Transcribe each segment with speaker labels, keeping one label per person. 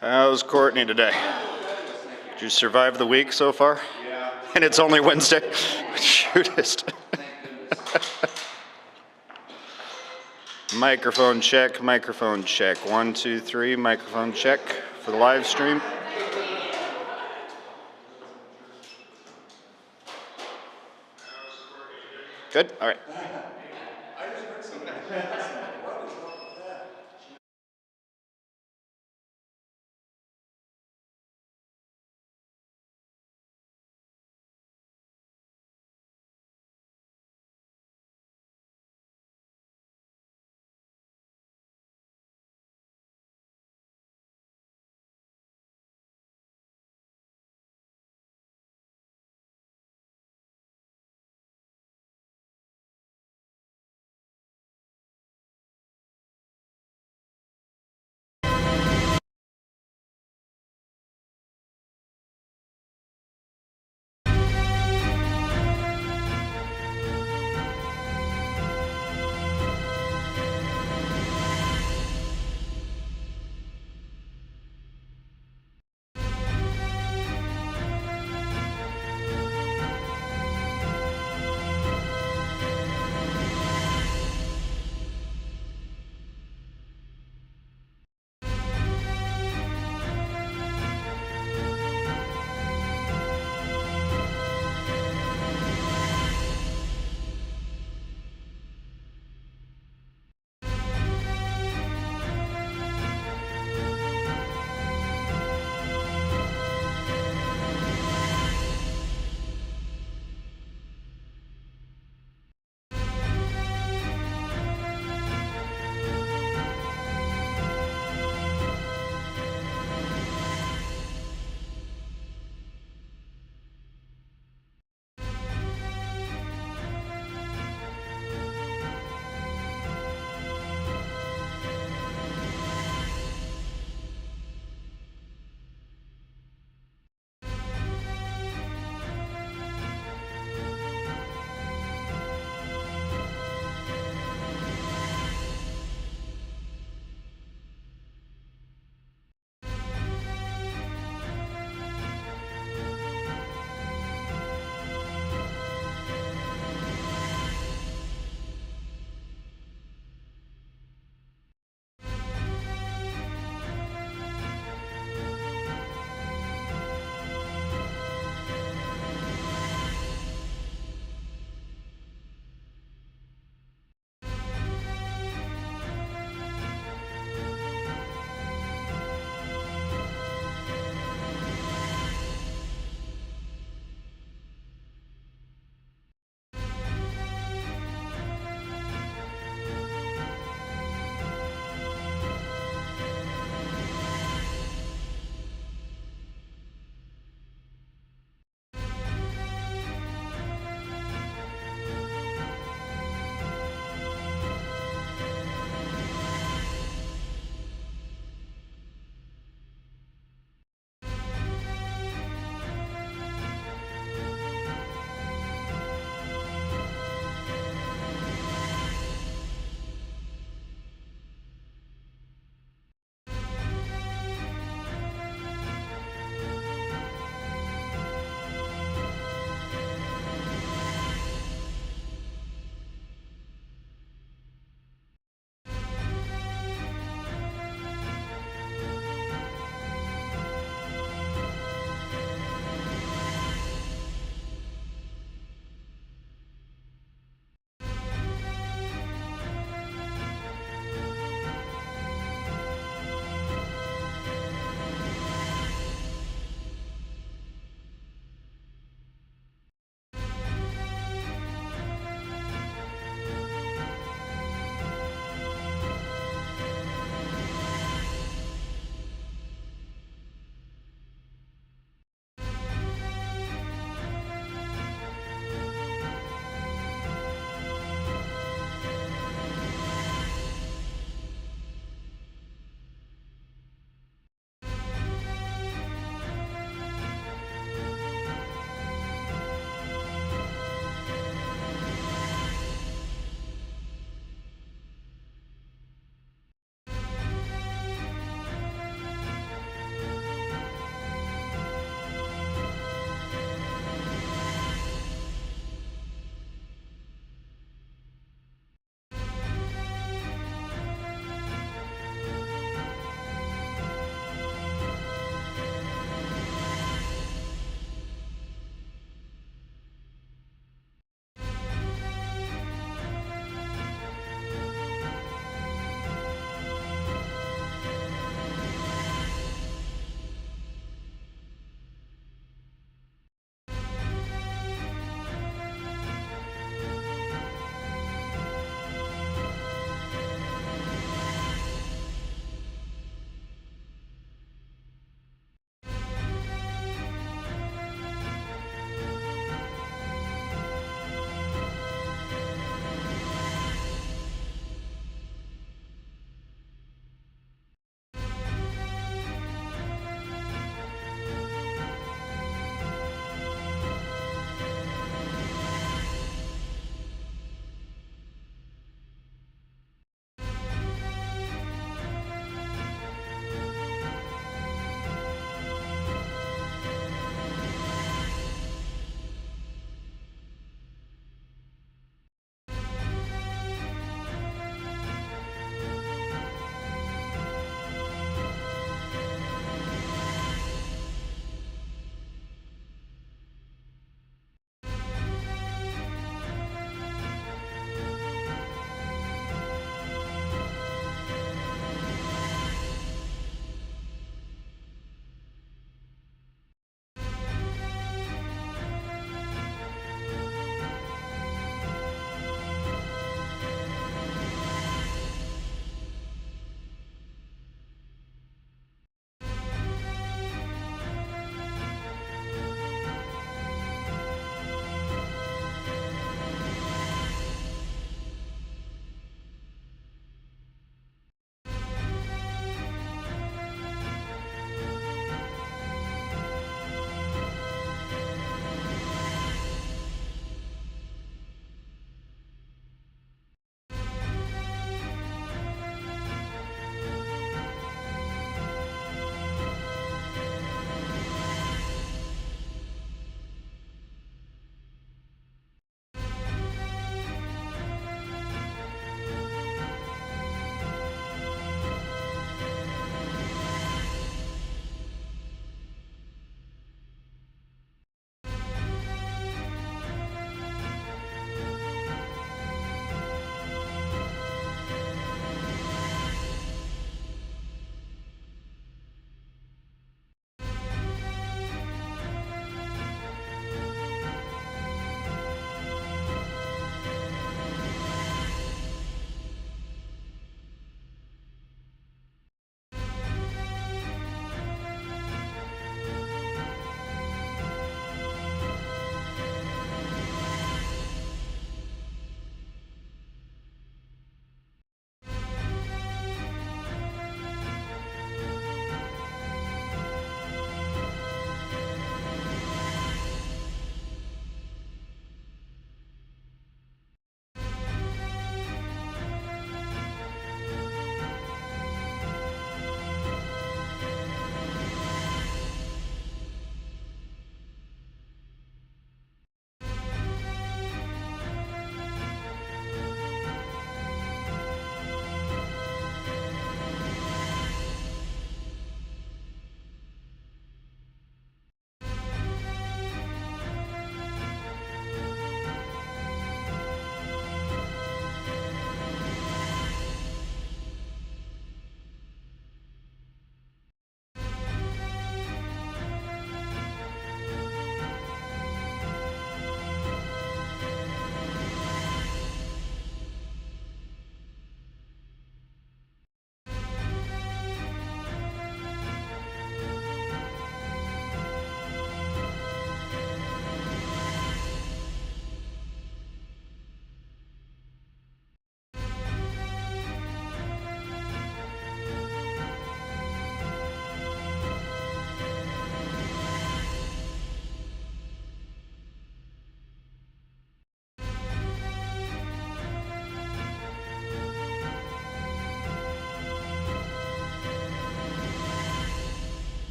Speaker 1: How's Courtney today? Did you survive the week so far? Yeah. And it's only Wednesday? Shootist. Microphone check, microphone check. 1, 2, 3, microphone check for the live stream. Good? All right.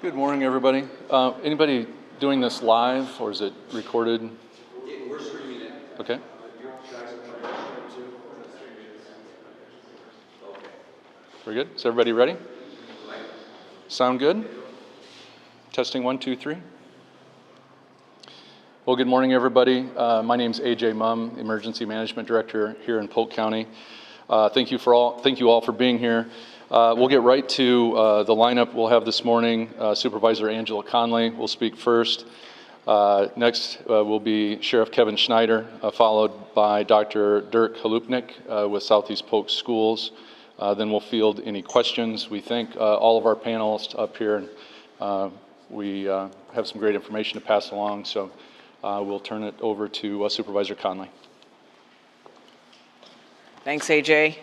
Speaker 2: Good morning, everybody. Anybody doing this live, or is it recorded?
Speaker 3: We're streaming it.
Speaker 2: Okay. We're good. Is everybody ready? Sound good? Testing 1, 2, 3. Well, good morning, everybody. My name is AJ Mumm, Emergency Management Director here in Polk County. Thank you all for being here. We'll get right to the lineup we'll have this morning. Supervisor Angela Conley will speak first. Next will be Sheriff Kevin Schneider, followed by Dr. Dirk Halupnik with Southeast Polk Schools. Then we'll field any questions. We thank all of our panelists up here, and we have some great information to pass along. So we'll turn it over to Supervisor Conley.
Speaker 4: Thanks, AJ.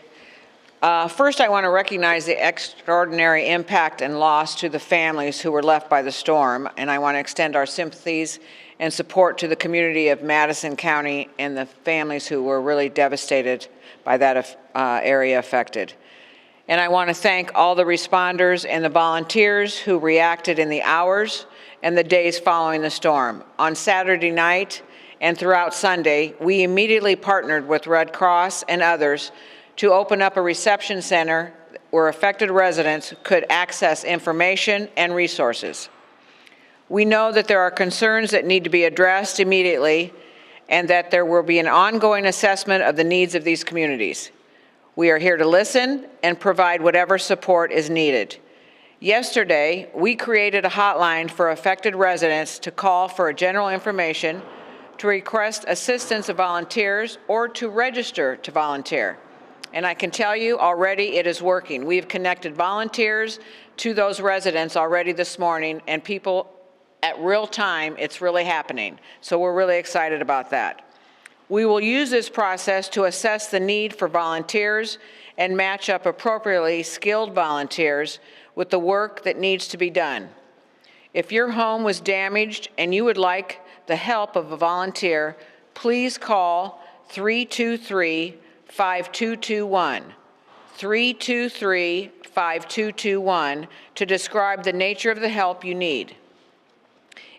Speaker 4: First, I want to recognize the extraordinary impact and loss to the families who were left by the storm, and I want to extend our sympathies and support to the community of Madison County and the families who were really devastated by that area affected. And I want to thank all the responders and the volunteers who reacted in the hours and the days following the storm. On Saturday night and throughout Sunday, we immediately partnered with Red Cross and others to open up a reception center where affected residents could access information and resources. We know that there are concerns that need to be addressed immediately and that there will be an ongoing assessment of the needs of these communities. We are here to listen and provide whatever support is needed. Yesterday, we created a hotline for affected residents to call for general information, to request assistance of volunteers, or to register to volunteer. And I can tell you already it is working. We've connected volunteers to those residents already this morning, and people at real time, it's really happening. So we're really excited about that. We will use this process to assess the need for volunteers and match up appropriately skilled volunteers with the work that needs to be done. If your home was damaged and you would like the help of a volunteer, please call 323-5221, 323-5221 to describe the nature of the help you need.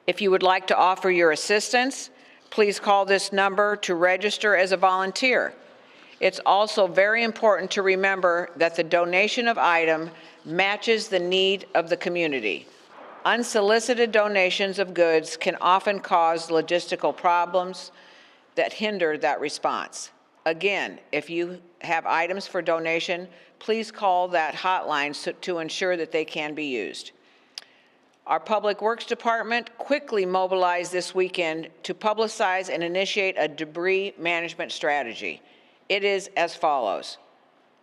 Speaker 4: If you would like to offer your assistance, please call this number to register as a volunteer. It's also very important to remember that the donation of item matches the need of the community. Unsolicited donations of goods can often cause logistical problems that hinder that response. Again, if you have items for donation, please call that hotline to ensure that they can be used. Our Public Works Department quickly mobilized this weekend to publicize and initiate a debris management strategy. It is as follows.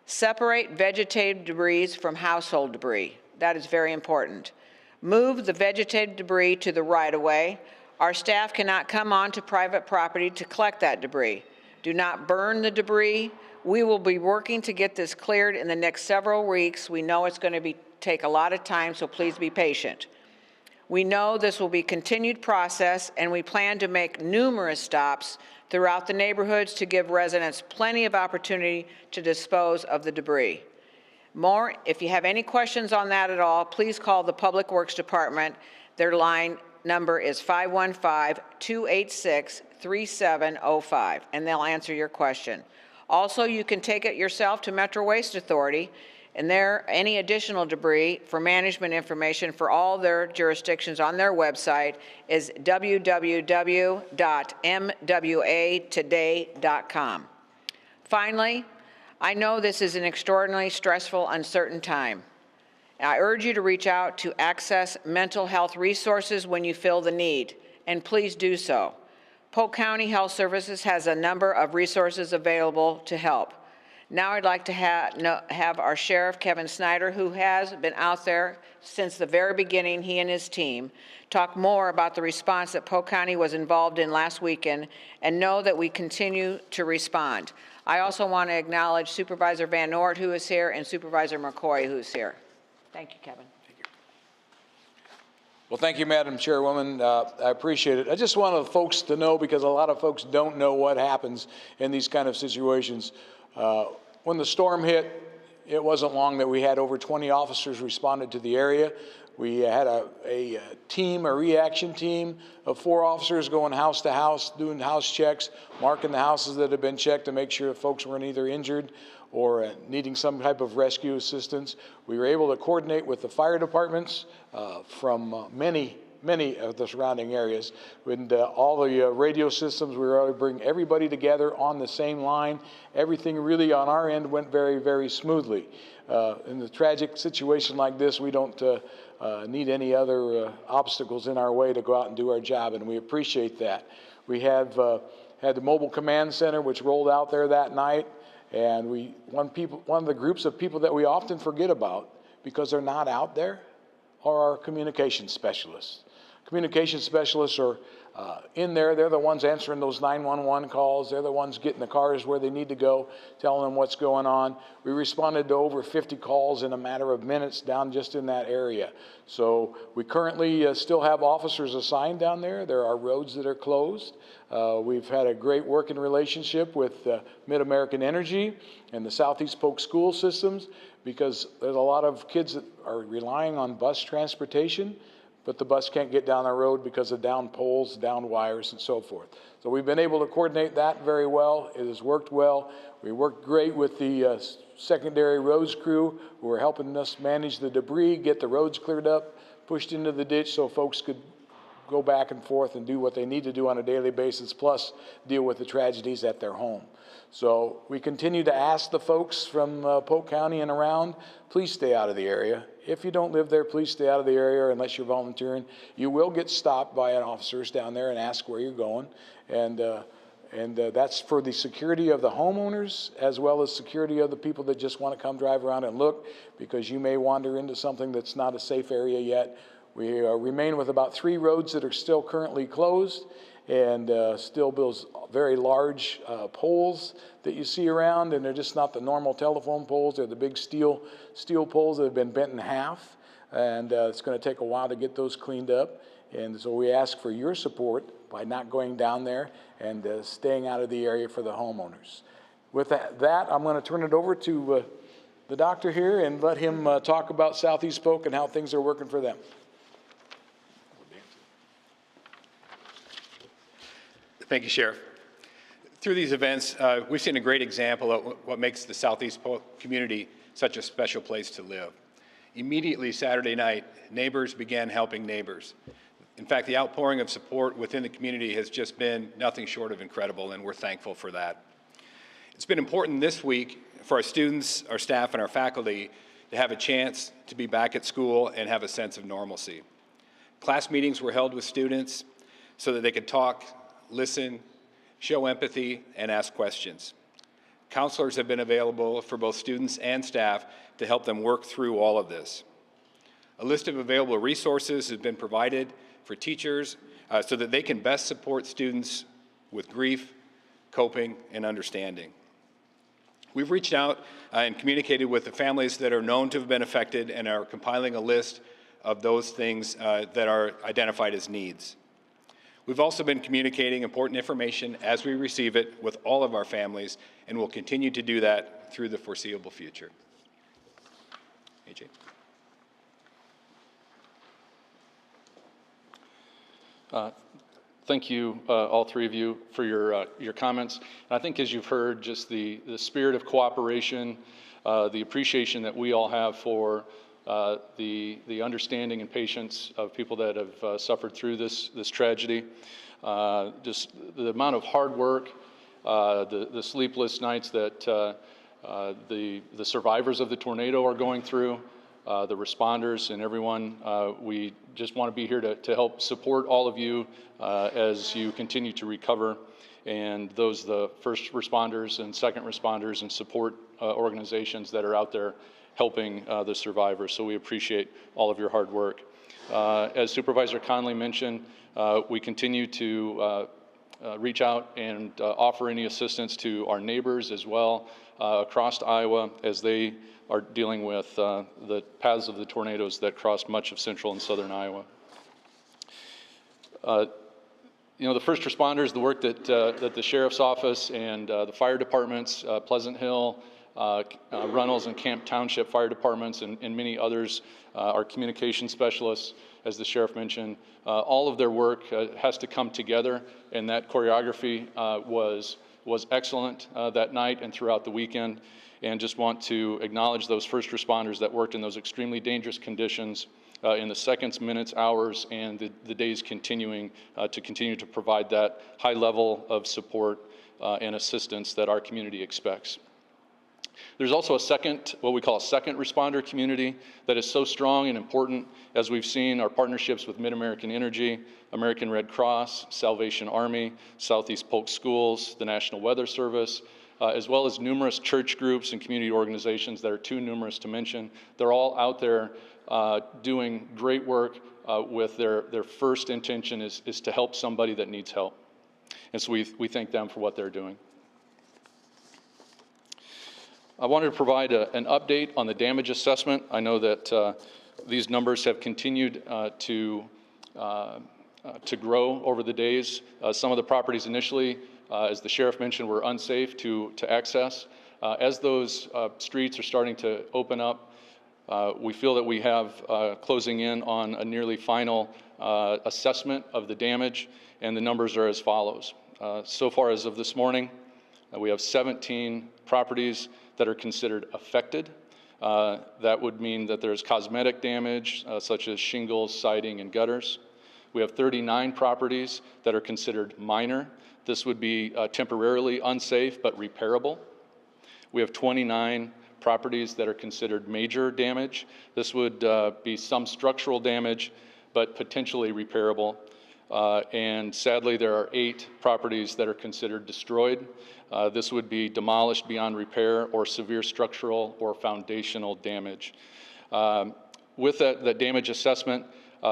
Speaker 4: Separate vegetative debris from household debris. That is very important. Move the vegetative debris to the right-of-way. Our staff cannot come onto private property to collect that debris. Do not burn the debris. We will be working to get this cleared in the next several weeks. We know it's going to take a lot of time, so please be patient. We know this will be a continued process, and we plan to make numerous stops throughout the neighborhoods to give residents plenty of opportunity to dispose of the debris. If you have any questions on that at all, please call the Public Works Department. Their line number is 515-286-3705, and they'll answer your question. Also, you can take it yourself to Metro Waste Authority, and any additional debris for management information for all their jurisdictions on their website is www.mwatoday.com. Finally, I know this is an extraordinarily stressful, uncertain time. I urge you to reach out to access mental health resources when you feel the need, and please do so. Polk County Health Services has a number of resources available to help. Now I'd like to have our Sheriff, Kevin Schneider, who has been out there since the very beginning, he and his team, talk more about the response that Polk County was involved in last weekend, and know that we continue to respond. I also want to acknowledge Supervisor Van Noort, who is here, and Supervisor McCoy, who is here. Thank you, Kevin.
Speaker 3: Thank you. Well, thank you, Madam Chairwoman. I appreciate it. I just want folks to know, because a lot of folks don't know what happens in these kind of situations. When the storm hit, it wasn't long that we had over 20 officers responded to the area. We had a reaction team of 4 officers going house to house, doing house checks, marking the houses that had been checked to make sure that folks weren't either injured or needing some type of rescue assistance. We were able to coordinate with the fire departments from many of the surrounding areas. And all the radio systems, we were able to bring everybody together on the same line. Everything really on our end went very, very smoothly. In a tragic situation like this, we don't need any other obstacles in our way to go out and do our job, and we appreciate that. We have had the mobile command center, which rolled out there that night, and one of the groups of people that we often forget about because they're not out there are our communication specialists. Communication specialists are in there. They're the ones answering those 911 calls. They're the ones getting the cars where they need to go, telling them what's going on. We responded to over 50 calls in a matter of minutes down just in that area. So we currently still have officers assigned down there. There are roads that are closed. We've had a great working relationship with Mid-American Energy and the Southeast Polk school systems because there's a lot of kids that are relying on bus transportation, but the bus can't get down the road because of down poles, down wires, and so forth. So we've been able to coordinate that very well. It has worked well. We worked great with the secondary roads crew who are helping us manage the debris, get the roads cleared up, pushed into the ditch so folks could go back and forth and do what they need to do on a daily basis, plus deal with the tragedies at their home. So we continue to ask the folks from Polk County and around, please stay out of the area. If you don't live there, please stay out of the area unless you're volunteering. You will get stopped by an officers down there and ask where you're going. And that's for the security of the homeowners as well as security of the people that just want to come drive around and look, because you may wander into something that's not a safe area yet. We remain with about 3 roads that are still currently closed, and still those very large poles that you see around, and they're just not the normal telephone poles. They're the big steel poles that have been bent in half, and it's going to take a while to get those cleaned up. And so we ask for your support by not going down there and staying out of the area for the homeowners. With that, I'm going to turn it over to the doctor here and let him talk about Southeast Polk and how things are working for them.
Speaker 5: Thank you, Sheriff. Through these events, we've seen a great example of what makes the Southeast Polk community such a special place to live. Immediately Saturday night, neighbors began helping neighbors. In fact, the outpouring of support within the community has just been nothing short of incredible, and we're thankful for that. It's been important this week for our students, our staff, and our faculty to have a chance to be back at school and have a sense of normalcy. Class meetings were held with students so that they could talk, listen, show empathy, and ask questions. Counselors have been available for both students and staff to help them work through all of this. A list of available resources has been provided for teachers so that they can best support students with grief, coping, and understanding. We've reached out and communicated with the families that are known to have been affected and are compiling a list of those things that are identified as needs. We've also been communicating important information as we receive it with all of our families, and we'll continue to do that through the foreseeable future. AJ.
Speaker 2: Thank you, all 3 of you, for your comments. And I think as you've heard, just the spirit of cooperation, the appreciation that we all have for the understanding and patience of people that have suffered through this tragedy. Just the amount of hard work, the sleepless nights that the survivors of the tornado are going through, the responders and everyone. We just want to be here to help support all of you as you continue to recover, and the first responders and second responders and support organizations that are out there helping the survivors. So we appreciate all of your hard work. As Supervisor Conley mentioned, we continue to reach out and offer any assistance to our neighbors as well across Iowa as they are dealing with the paths of the tornadoes that crossed much of central and southern Iowa. the first responders, the work that the Sheriff's Office and the fire departments, Pleasant Hill, Runnels and Camp Township fire departments, and many others, our communication specialists, as the Sheriff mentioned, all of their work has to come together, and that choreography was excellent that night and throughout the weekend. And just want to acknowledge those first responders that worked in those extremely dangerous conditions in the seconds, minutes, hours, and the days continuing to provide that high level of support and assistance that our community expects. There's also a second, what we call a second responder community, that is so strong and important, as we've seen our partnerships with Mid-American Energy, American Red Cross, Salvation Army, Southeast Polk Schools, the National Weather Service, as well as numerous church groups and community organizations that are too numerous to mention. They're all out there doing great work with their first intention is to help somebody that needs help. And so we thank them for what they're doing. I wanted to provide an update on the damage assessment. I know that these numbers have continued to grow over the days. Some of the properties initially, as the Sheriff mentioned, were unsafe to access. As those streets are starting to open up, we feel that we have closing in on a nearly final assessment of the damage, and the numbers are as follows. So far as of this morning, we have 17 properties that are considered affected. That would mean that there's cosmetic damage, such as shingles, siding, and gutters. We have 39 properties that are considered minor. This would be temporarily unsafe but repairable. We have 29 properties that are considered major damage. This would be some structural damage but potentially repairable. And sadly, there are 8 properties that are considered destroyed. This would be demolished beyond repair or severe structural or foundational damage. With that damage assessment,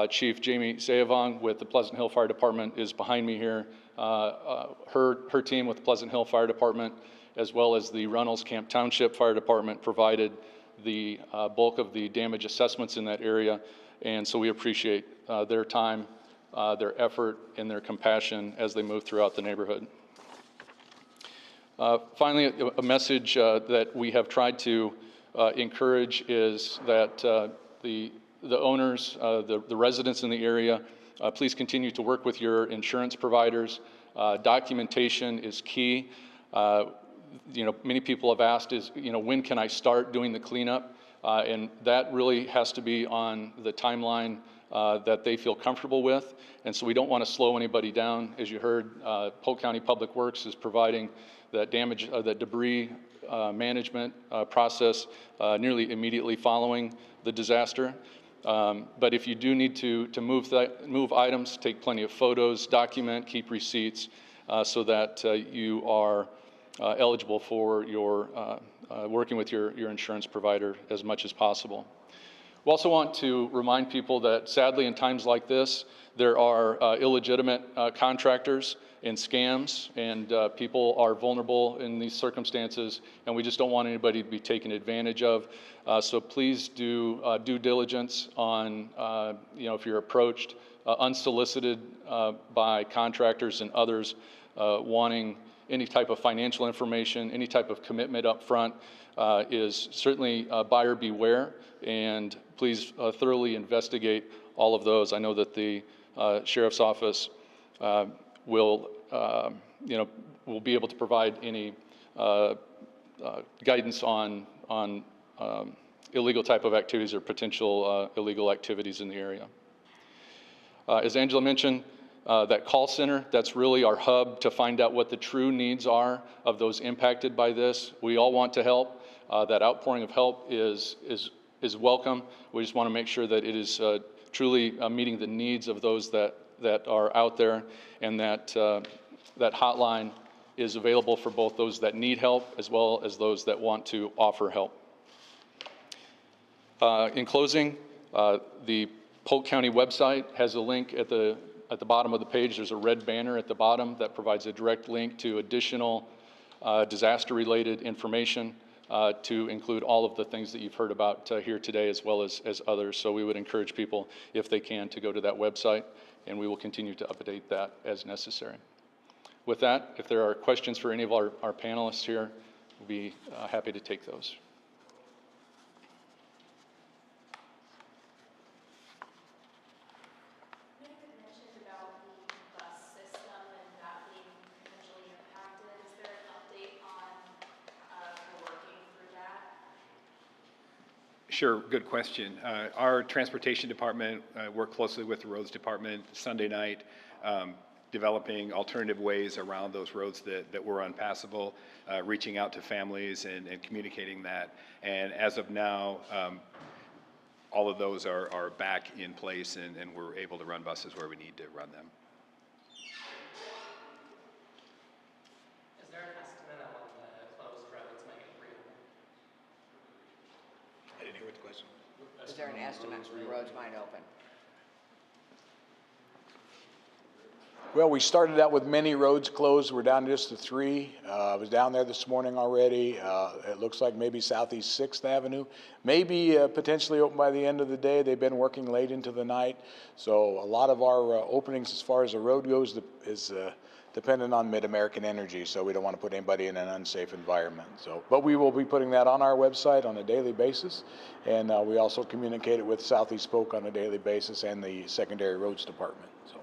Speaker 2: Chief Jamie Sayavong with the Pleasant Hill Fire Department is behind me here. Her team with the Pleasant Hill Fire Department, as well as the Runnels Camp Township Fire Department, provided the bulk of the damage assessments in that area. And so we appreciate their time, their effort, and their compassion as they move throughout the neighborhood. Finally, a message that we have tried to encourage is that the owners, the residents in the area, please continue to work with your insurance providers. Documentation is key. Many people have asked when can I start doing the cleanup? And that really has to be on the timeline that they feel comfortable with. And so we don't want to slow anybody down. As you heard, Polk County Public Works is providing that debris management process nearly immediately following the disaster. But if you do need to move items, take plenty of photos, document, keep receipts, so that you are eligible for your working with your insurance provider as much as possible. We also want to remind people that sadly in times like this, there are illegitimate contractors and scams, and people are vulnerable in these circumstances, and we just don't want anybody to be taken advantage of. So please do due diligence on, if you're approached unsolicited by contractors and others wanting any type of financial information, any type of commitment up front, is certainly buyer beware, and please thoroughly investigate all of those. I know that the Sheriff's Office will be able to provide any guidance on illegal type of activities or potential illegal activities in the area. As Angela mentioned, that call center, that's really our hub to find out what the true needs are of those impacted by this. We all want to help. That outpouring of help is welcome. We just want to make sure that it is truly meeting the needs of those that are out there, and that hotline is available for both those that need help as well as those that want to offer help. In closing, the Polk County website has a link at the bottom of the page. There's a red banner at the bottom that provides a direct link to additional disaster-related information to include all of the things that you've heard about here today, as well as others. So we would encourage people, if they can, to go to that website and we will continue to update that as necessary. With that, if there are questions for any of our panelists here, we'll be happy to take those.
Speaker 5: Sure, good question. Our transportation department worked closely with the roads department Sunday night, developing alternative ways around those roads that were unpassable, reaching out to families and communicating that. And as of now, all of those are back in place, and we're able to run buses where we need to run them.
Speaker 6: Is there an estimate on when the closed roads might reopen?
Speaker 3: I didn't hear what the question was.
Speaker 4: Is there an estimate when the roads might open?
Speaker 3: Well, we started out with many roads closed. We're down to just the 3. I was down there this morning already. It looks like maybe Southeast 6th Avenue. Maybe potentially open by the end of the day. They've been working late into the night. So a lot of our openings as far as the road goes is dependent on Mid-American Energy. So we don't want to put anybody in an unsafe environment. But we will be putting that on our website on a daily basis. And we also communicate it with Southeast Polk on a daily basis and the Secondary Roads Department. So.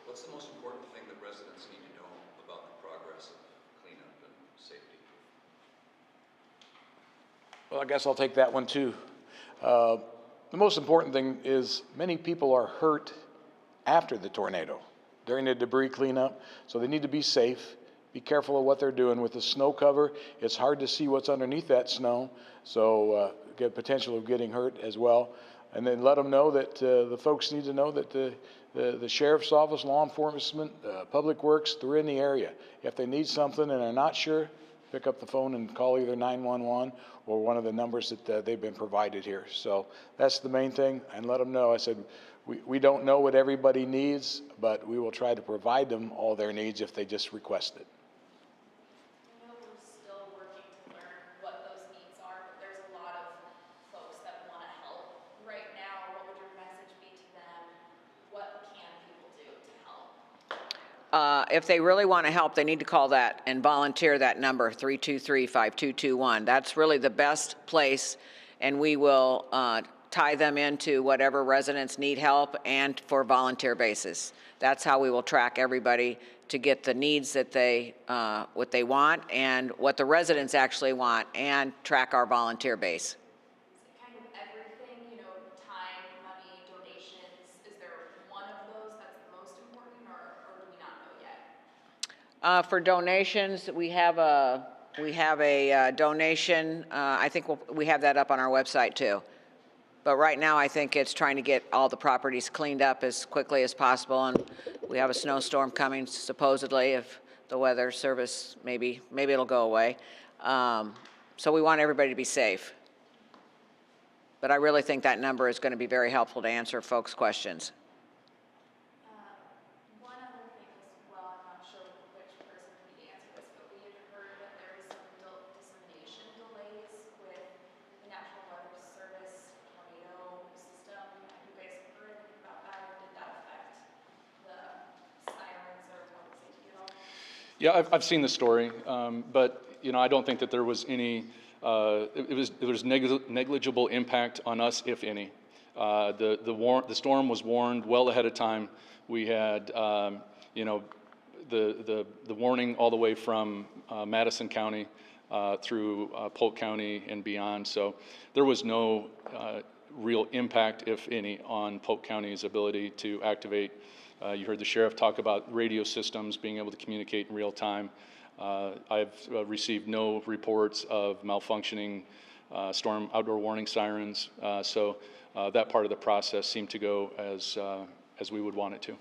Speaker 7: What's the most important thing that residents need to know about the progress of cleanup and safety?
Speaker 3: Well, I guess I'll take that one too. The most important thing is many people are hurt after the tornado, during the debris cleanup, so they need to be safe. Be careful of what they're doing. With the snow cover, it's hard to see what's underneath that snow, so get potential of getting hurt as well. And then let them know that the folks need to know that the sheriff's office, law enforcement, public works, they're in the area. If they need something and they're not sure, pick up the phone and call either 911 or one of the numbers that they've been provided here. So that's the main thing, and let them know. I said, we don't know what everybody needs, but we will try to provide them all their needs if they just request it.
Speaker 8: I know we're still working to learn what those needs are, but there's a lot of folks that want to help. Right now, what would your message be to them? What can people do to help?
Speaker 4: If they really want to help, they need to call that and volunteer that number, 323-5221. That's really the best place, and we will tie them into whatever residents need help and for volunteer basis. That's how we will track everybody to get the needs that what they want and what the residents actually want, and track our volunteer base.
Speaker 8: Is it kind of everything, time, money, donations? Is there one of those that's the most important, or do we not know yet?
Speaker 4: For donations, we have a donation. I think we have that up on our website too. But right now, I think it's trying to get all the properties cleaned up as quickly as possible, and we have a snowstorm coming supposedly. If the weather service, maybe it'll go away. So we want everybody to be safe. But I really think that number is going to be very helpful to answer folks' questions.
Speaker 8: One other thing as well, I'm not sure which person would answer this, but we had heard that there is some dissemination delays with the National Weather Service tornado system. Have you guys heard anything about that, or did that affect the sirens or public safety at all?
Speaker 2: Yeah, I've seen the story, but I don't think that there was any. It was negligible impact on us, if any. The storm was warned well ahead of time. We had the warning all the way from Madison County through Polk County and beyond. So there was no real impact, if any, on Polk County's ability to activate. You heard the sheriff talk about radio systems being able to communicate in real time. I've received no reports of malfunctioning storm outdoor warning sirens, so that part of the process seemed to go as we would want it to.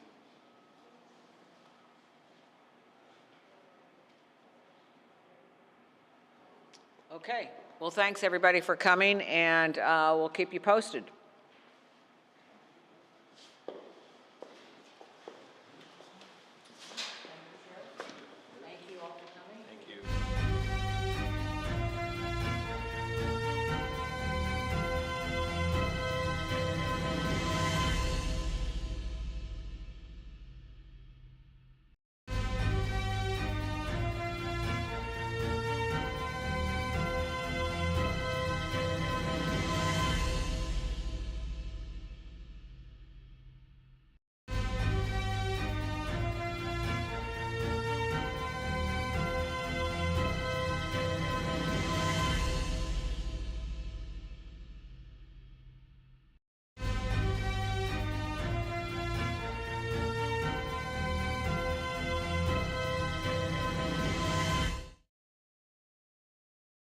Speaker 4: Okay. Well, thanks everybody for coming, and we'll keep you posted.